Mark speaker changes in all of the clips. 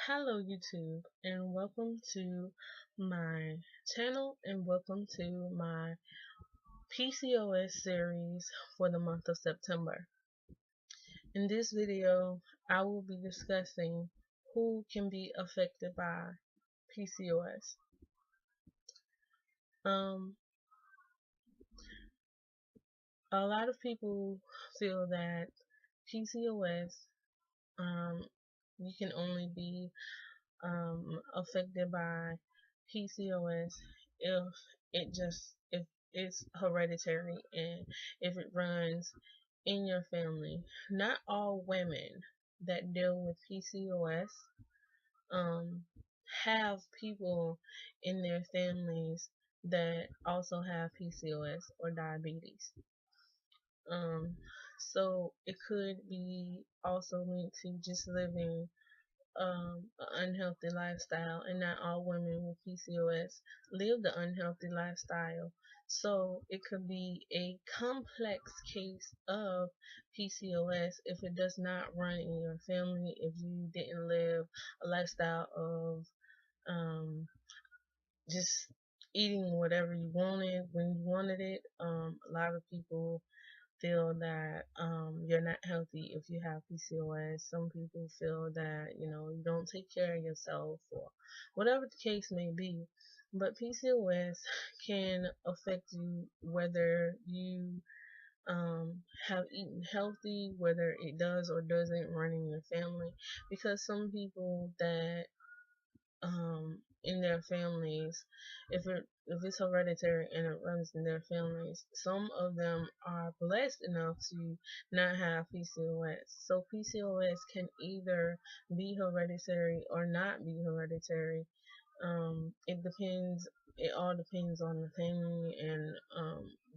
Speaker 1: Hello YouTube and welcome to my channel and welcome to my PCOS series for the month of September. In this video, I will be discussing who can be affected by PCOS. Um, a lot of people feel that PCOS, you can only be affected by PCOS if if it's hereditary and if it runs in your family. Not all women that deal with PCOS um, have people in their families that also have PCOS or diabetes. Um, so it could be also linked to just living an unhealthy lifestyle, and not all women with PCOS live the unhealthy lifestyle. So it could be a complex case of PCOS if it does not run in your family, if you didn't live a lifestyle of just eating whatever you wanted when you wanted it. A lot of people feel that you're not healthy if you have PCOS. Some people feel that you don't take care of yourself, or whatever the case may be. But PCOS can affect you whether you have eaten healthy, whether it does or doesn't run in your family. Because some people that in their families, if it's hereditary and it runs in their families, some of them are blessed enough to not have PCOS. So PCOS can either be hereditary or not be hereditary. It depends. It all depends on the family and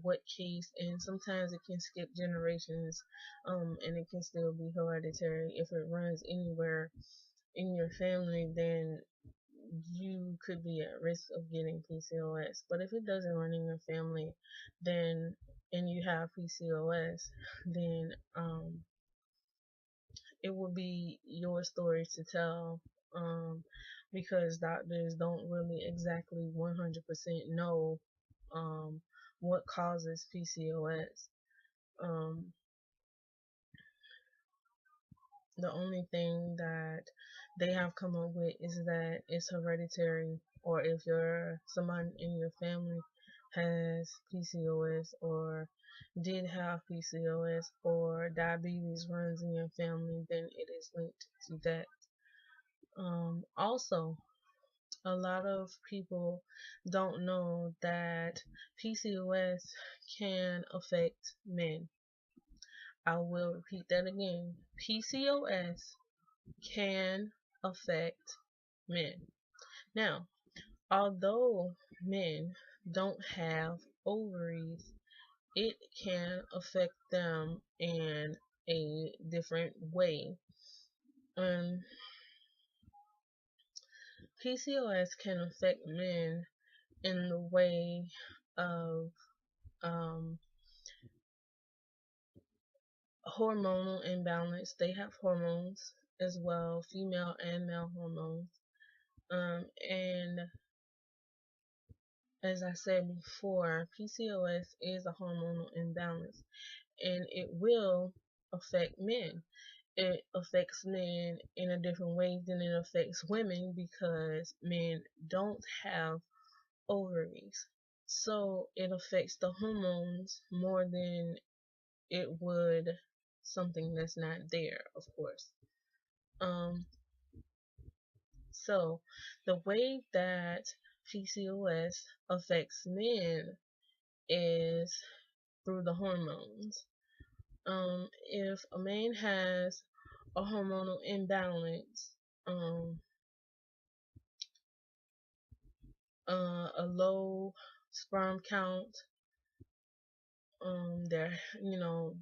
Speaker 1: what case, and sometimes it can skip generations, and it can still be hereditary. If it runs anywhere in your family, then you could be at risk of getting PCOS. But if it doesn't run in your family, then and you have PCOS, then it will be your story to tell. Because doctors don't really exactly 100% know what causes PCOS. Um, The only thing that they have come up with is that it's hereditary, or if someone in your family has PCOS or did have PCOS or diabetes runs in your family, then it is linked to that. Also, a lot of people don't know that PCOS can affect men. I will repeat that again. PCOS can affect men. Now, although men don't have ovaries, it can affect them in a different way. Um, PCOS can affect men in the way of um, hormonal imbalance. They have hormones as well, female and male hormones. And as I said before, PCOS is a hormonal imbalance, and it will affect men. It affects men in a different way than it affects women, because men don't have ovaries. So it affects the hormones more than it would something that's not there, of course. Um, so the way that PCOS affects men is through the hormones. If a man has a hormonal imbalance, a low sperm count,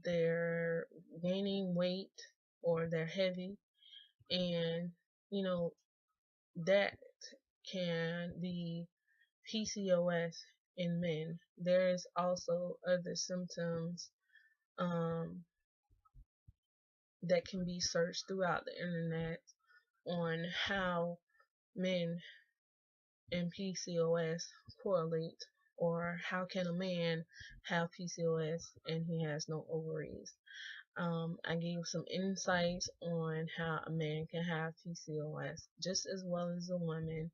Speaker 1: they're gaining weight or they're heavy, and you know that can be PCOS in men. There's also other symptoms um, that can be searched throughout the internet. on how men and PCOS correlate, or how can a man have PCOS and he has no ovaries. I gave some insights on how a man can have PCOS just as well as a woman,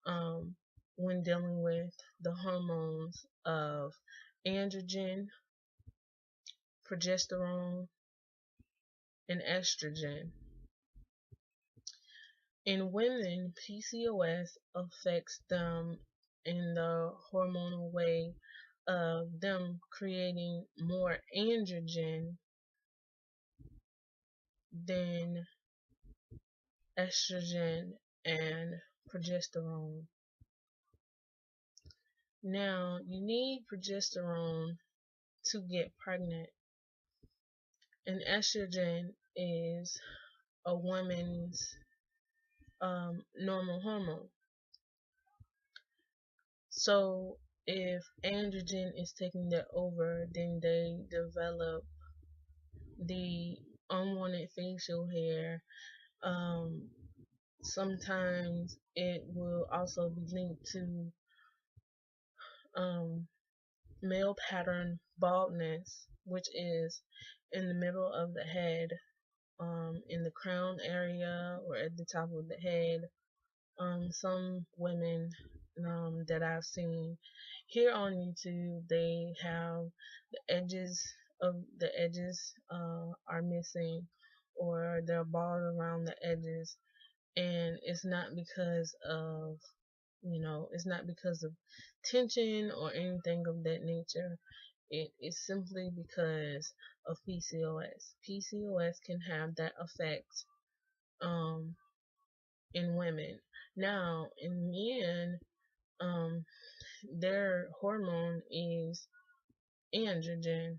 Speaker 1: um, when dealing with the hormones of androgen, progesterone, and estrogen. In women, PCOS affects them in the hormonal way of them creating more androgen than estrogen and progesterone. Now, you need progesterone to get pregnant, and estrogen is a woman's normal hormone. So if androgen is taking that over, then they develop the unwanted facial hair. Sometimes it will also be linked to male pattern baldness, which is in the middle of the head, in the crown area or at the top of the head. Some women that I've seen here on YouTube, they have the edges are missing, or they're bald around the edges, and it's not because of tension or anything of that nature. It is simply because of PCOS. PCOS can have that effect um, in women. Now, in men, um, their hormone is androgen,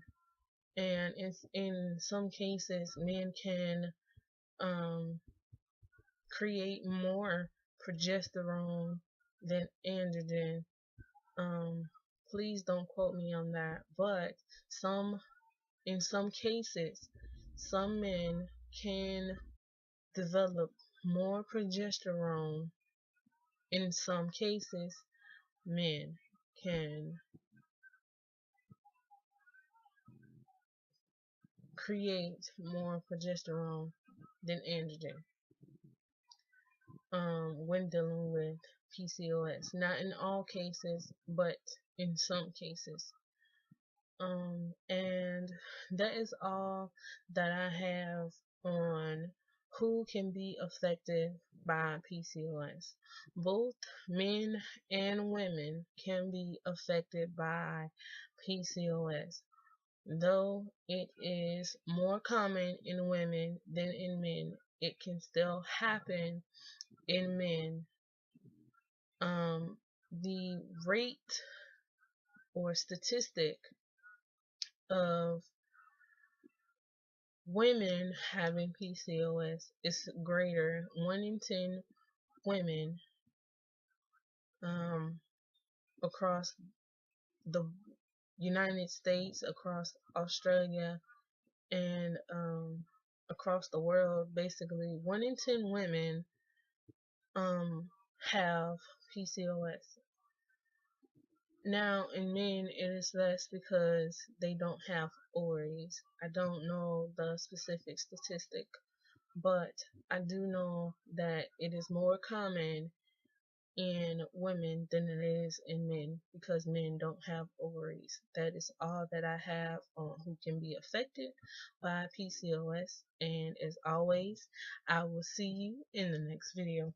Speaker 1: and it's in some cases men can um, create more progesterone than androgen. Um, Please don't quote me on that, but in some cases, some men can develop more progesterone. In some cases, men can create more progesterone than androgen when dealing with PCOS. Not in all cases, but in some cases. And that is all that I have on who can be affected by PCOS. Both men and women can be affected by PCOS. Though it is more common in women than in men, it can still happen in men. The rate or statistic of women having PCOS is greater. 1 in 10 women across the United States, across Australia, and across the world, basically 1 in 10 women have PCOS. Now, in men, it is less because they don't have ovaries. I don't know the specific statistic, but I do know that it is more common in women than it is in men, because men don't have ovaries. That is all that I have on who can be affected by PCOS, and as always, I will see you in the next video.